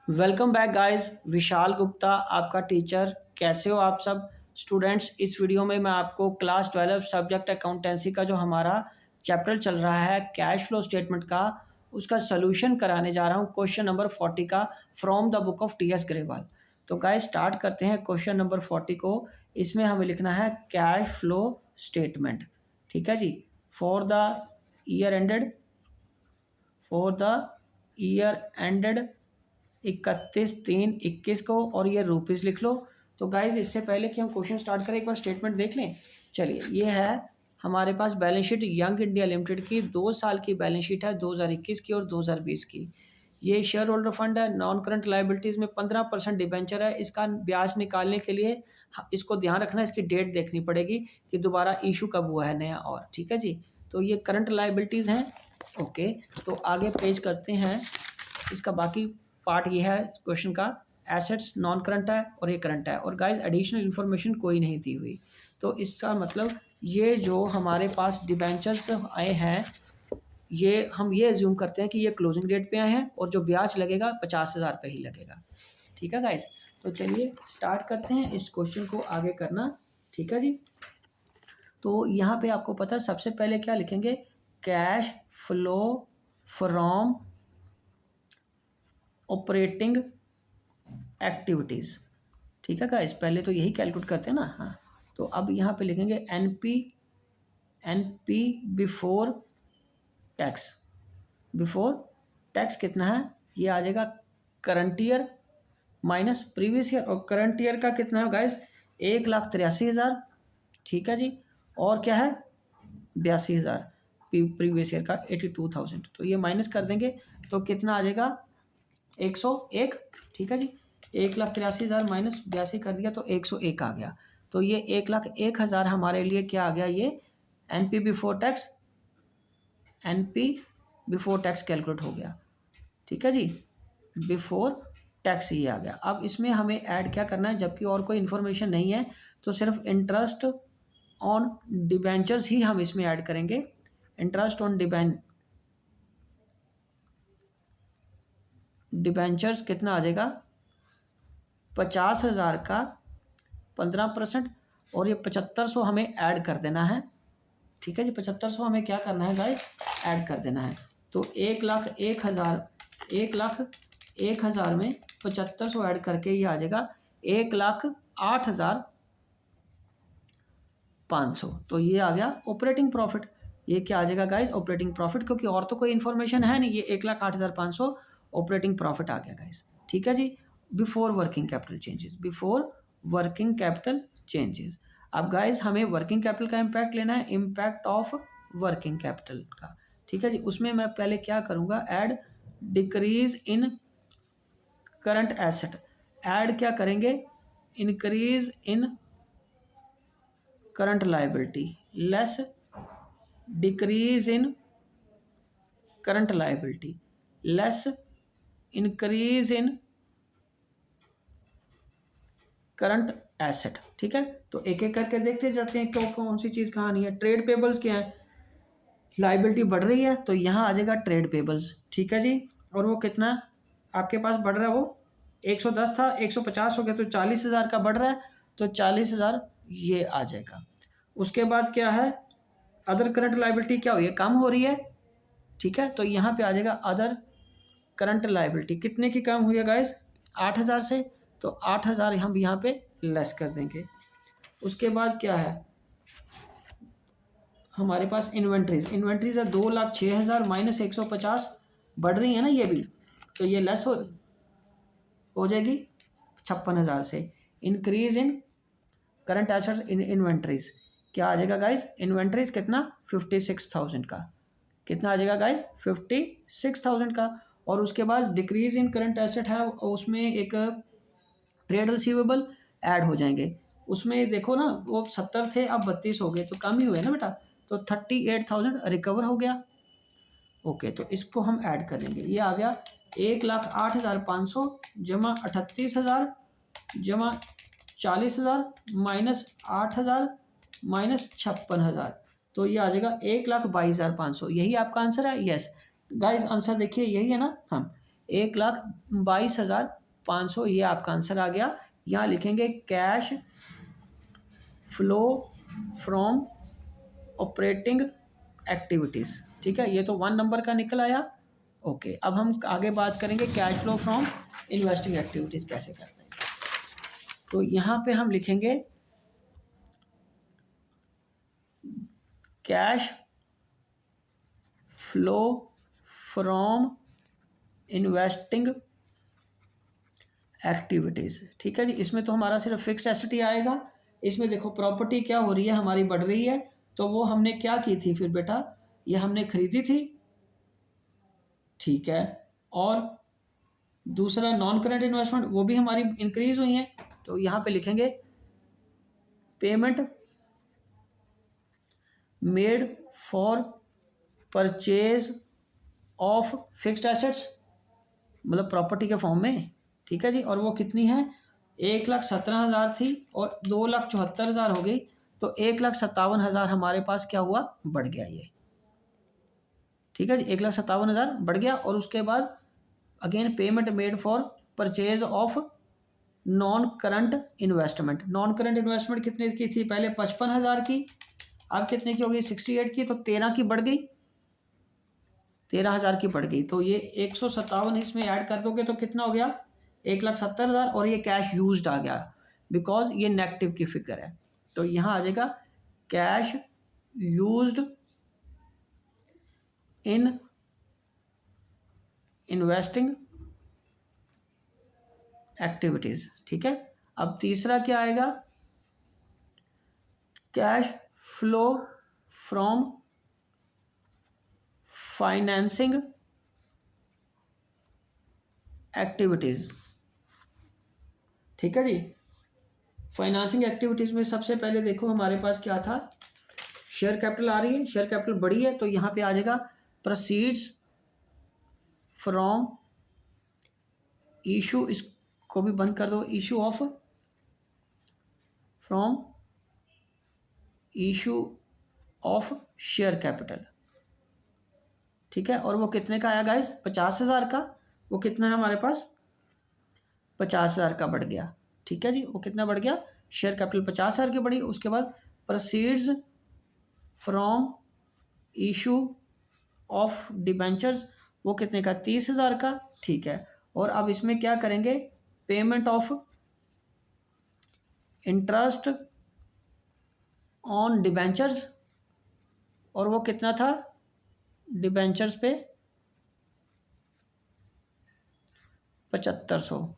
Welcome back guys. Vishal Gupta आपका teacher. कैसे हो आप सब स्टूडेंट्स। इस वीडियो में मैं आपको क्लास 12 सब्जेक्ट अकाउंटेंसी का जो हमारा चैप्टर चल रहा है कैश फ्लो स्टेटमेंट का, उसका सलूशन कराने जा रहा हूँ। क्वेश्चन नंबर 40 का from the book of T.S.. Grewal. तो गाइस स्टार्ट करते हैं क्वेश्चन नंबर 40 को। इसमें हमें लिखना है कैश फ्लो स्टेटमेंट। ठीक है जी। For the year ended for the year ended 31/3/21 को, और ये रुपीज़ लिख लो। तो गाइज इससे पहले कि हम क्वेश्चन स्टार्ट करें एक बार स्टेटमेंट देख लें। चलिए, ये है हमारे पास balance sheet young India limited की 2 साल की बैलेंस शीट है, 2021 की और 2020 की। ये शेयर होल्डर फंड है। नॉन करंट लाइबिलिटीज़ में 15% डिबेंचर है। इसका ब्याज निकालने के लिए इसको ध्यान रखना, इसकी डेट देखनी पड़ेगी कि दोबारा इशू कब हुआ है नया। और ठीक है जी। तो ये करंट लाइबिलिटीज़ हैं। ओके, तो आगे पेज करते हैं। इसका बाकी पार्ट ये है क्वेश्चन का। एसेट्स नॉन करंट है और ये करंट है, और गाइस एडिशनल इन्फॉर्मेशन कोई नहीं दी हुई। तो इसका मतलब ये जो हमारे पास डिबेंचर्स आए हैं, ये हम ये एज्यूम करते हैं कि ये क्लोजिंग डेट पे आए हैं, और जो ब्याज लगेगा 50,000 पे ही लगेगा। ठीक है गाइस। तो चलिए स्टार्ट करते हैं इस क्वेश्चन को आगे करना। ठीक है जी। तो यहाँ पे आपको पता है सबसे पहले क्या लिखेंगे, cash flow from operating activities. ठीक है गाइस, पहले तो यही कैलकुलेट करते हैं ना। हाँ, तो अब यहाँ पे लिखेंगे NP before tax. Before tax कितना है, ये आ जाएगा current year minus previous year. और करंट ईयर का कितना है गाइस, 1,83,000। ठीक है जी। और क्या है, 82,000। प्रीवियस ईयर का 82,000। तो ये माइनस कर देंगे तो कितना आ जाएगा, 101। ठीक है जी। 1,83,000 माइनस 82 कर दिया तो 101 आ गया। तो ये 1,01,000 हमारे लिए क्या आ गया, ये एनपी बिफोर टैक्स कैलकुलेट हो गया। ठीक है जी। बिफोर टैक्स ये आ गया। अब इसमें हमें ऐड क्या करना है, जबकि और कोई इन्फॉर्मेशन नहीं है, तो सिर्फ इंटरेस्ट ऑन डिबेंचर्स ही हम इसमें ऐड करेंगे। इंटरेस्ट ऑन डिबेंचर्स कितना आ जाएगा, 50,000 का 15%, और ये 7,500 हमें ऐड कर देना है। ठीक है जी। 7,500 हमें क्या करना है गाइस, ऐड कर देना है। तो 1,01,000 में 7,500 ऐड करके ये आ जाएगा 1,08,500। तो ये आ गया ऑपरेटिंग प्रॉफिट। ये क्या आ जाएगा गाइस, ऑपरेटिंग प्रॉफिट, क्योंकि और तो कोई इन्फॉर्मेशन है नहीं। ये 1,08,500 ऑपरेटिंग प्रॉफिट आ गया गाइस। ठीक है जी। Before working capital changes. अब गाइस हमें वर्किंग कैपिटल का इम्पैक्ट लेना है, इम्पैक्ट ऑफ वर्किंग कैपिटल का। ठीक है जी। उसमें मैं पहले क्या करूँगा, add decrease in current asset. Add क्या करेंगे, increase in current liability less decrease in current liability less increase in current asset. ठीक है। तो एक एक करके देखते जाते हैं क्यों कौन सी चीज़ कहाँ नहीं है। ट्रेड पेबल्स क्या है, लाइबिलिटी बढ़ रही है तो यहाँ आ जाएगा ट्रेड पेबल्स। ठीक है जी। और वो कितना आपके पास बढ़ रहा है, वो 110 था 150 हो गया, तो 40,000 का बढ़ रहा है, तो 40,000 ये आ जाएगा। उसके बाद क्या है, अदर करंट लाइबिलिटी क्या हुई है, कम हो रही है। ठीक है। तो यहाँ पे आ जाएगा अदर करंट लाइबिलिटी कितने की कम हुई है गाइस, 8,000 से। तो 8,000 हम यहाँ पे लेस कर देंगे। उसके बाद क्या है हमारे पास, इन्वेंट्रीज है 2,06,000 माइनस 150 बढ़ रही है ना ये भी, तो ये लेस हो जाएगी 56,000 से। Increase in current assets in inventories क्या आ जाएगा गाइस, इन्वेंट्रीज कितना 56,000 का। कितना आ जाएगा गाइस, 56,000 का। और उसके बाद डिक्रीज इन करंट एसेट है, उसमें एक ट्रेड रिसीवेबल ऐड हो जाएंगे। उसमें देखो ना, वो 70 थे अब 32 हो गए, तो कम ही हुए ना बेटा। तो 38,000 रिकवर हो गया। ओके, तो इसको हम ऐड करेंगे। ये आ गया 1,08,500 जमा 38,000 जमा 40,000 माइनस 8,000 माइनस 56,000। तो ये आ जाएगा 1,22,500। यही आपका आंसर है। यस गाइस, आंसर देखिए यही है ना। हाँ, 1,22,500 ये आपका आंसर आ गया। यहाँ लिखेंगे cash flow from operating activities. ठीक है, ये तो 1 नंबर का निकल आया। ओके, अब हम आगे बात करेंगे cash flow from investing activities कैसे करते हैं। तो यहाँ पे हम लिखेंगे cash flow from investing activities. ठीक है जी, इसमें तो हमारा सिर्फ फिक्स एसेट ही आएगा। इसमें देखो प्रॉपर्टी क्या हो रही है, हमारी बढ़ रही है, तो वो हमने क्या की थी फिर बेटा, ये हमने खरीदी थी। ठीक है, और दूसरा नॉन करंट इन्वेस्टमेंट वो भी हमारी इंक्रीज हुई है। तो यहाँ पे लिखेंगे payment made for purchase of fixed assets, मतलब प्रॉपर्टी के फॉर्म में। ठीक है जी, और वो कितनी है, 1,17,000 थी और 2,74,000 हो गई, तो 1,57,000 हमारे पास क्या हुआ, बढ़ गया ये। ठीक है जी, 1,57,000 बढ़ गया। और उसके बाद again payment made for purchase of non current investment. Non current investment कितने की थी, पहले 55,000 की, अब कितने की हो गई, 68 की, तो 13 की बढ़ गई, 13,000 की बढ़ गई। तो ये 157 इसमें ऐड कर दोगे तो कितना हो गया, 1,70,000, और ये कैश यूज्ड आ गया बिकॉज ये नेगेटिव की फिगर है। तो यहाँ आ जाएगा cash used in investing activities. ठीक है, अब तीसरा क्या आएगा, cash flow from financing activities. ठीक है जी, फाइनेंसिंग एक्टिविटीज में सबसे पहले देखो हमारे पास क्या था, शेयर कैपिटल आ रही है, शेयर कैपिटल बड़ी है, तो यहाँ पे आ जाएगा प्रोसीड्स फ्रॉम इशू, इसको भी बंद कर दो, issue of, from issue of share capital. ठीक है, और वो कितने का आया गाइस, 50,000 का। वो कितना है हमारे पास, 50,000 का बढ़ गया। ठीक है जी, वो कितना बढ़ गया, शेयर कैपिटल 50,000 की बढ़ी। उसके बाद proceeds from issue of debentures, वो कितने का, 30,000 का। ठीक है, और अब इसमें क्या करेंगे, payment of interest on debentures, और वो कितना था डिबेंचर्स पे, 7,500,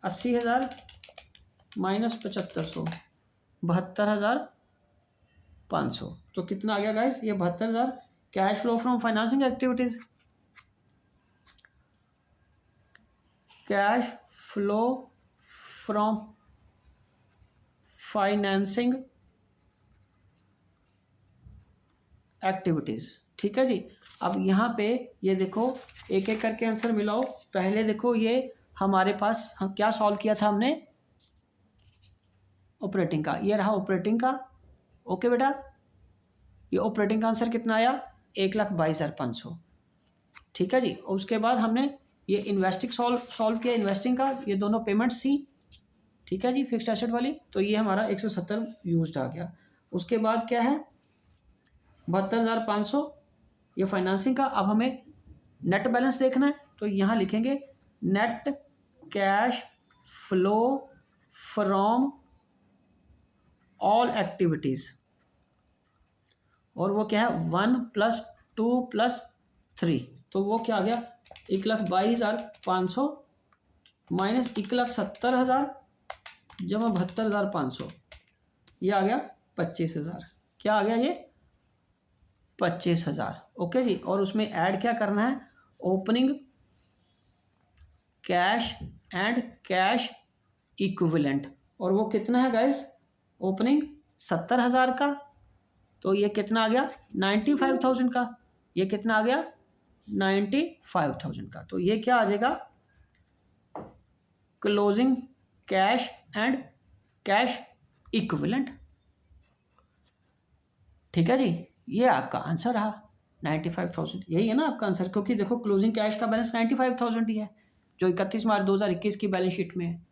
80,000 माइनस 7,500, 72,500। तो कितना आ गया गाइस, ये 72,000 cash flow from financing activities. Cash flow from financing activities. ठीक है जी, अब यहाँ पे ये देखो एक एक करके आंसर मिलाओ। पहले देखो ये हमारे पास हम क्या सॉल्व किया था हमने, ऑपरेटिंग का, ये रहा ऑपरेटिंग का। ओके बेटा, ये ऑपरेटिंग का आंसर कितना आया, 1,22,500। ठीक है जी, और उसके बाद हमने ये इन्वेस्टिंग सॉल्व किया, इन्वेस्टिंग का, ये दोनों पेमेंट्स थी। ठीक है जी, फिक्स्ड एसेट वाली, तो ये हमारा 170 यूज्ड आ गया। उसके बाद क्या है, 72,500 ये फाइनेंसिंग का। अब हमें नेट बैलेंस देखना है, तो यहाँ लिखेंगे net cash flow from all activities, और वो क्या है 1 + 2 + 3, तो वो क्या आ गया, 1,22,500 माइनस 1,70,000 जमा 72,500, ये आ गया 25,000। क्या आ गया ये, 25,000। ओके जी, और उसमें ऐड क्या करना है, opening cash and cash equivalent, और वो कितना है गाइस, ओपनिंग 70,000 का, तो ये कितना आ गया 95,000 का, ये कितना आ गया 95,000 का। तो ये क्या आ जाएगा, closing cash and cash equivalent. ठीक है जी, ये आपका आंसर रहा। 95,000 यही है ना आपका आंसर, क्योंकि देखो क्लोजिंग कैश का बैलेंस 95,000 ही है जो 31 मार्च 2021 की बैलेंस शीट में है।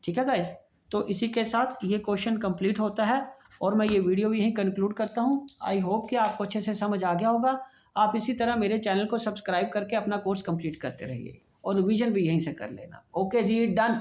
ठीक है गाइस, तो इसी के साथ ये क्वेश्चन कंप्लीट होता है और मैं ये वीडियो भी यहीं कंक्लूड करता हूँ। आई होप कि आपको अच्छे से समझ आ गया होगा। आप इसी तरह मेरे चैनल को सब्सक्राइब करके अपना कोर्स कंप्लीट करते रहिए और रिवीजन भी यहीं से कर लेना। ओके जी, डन।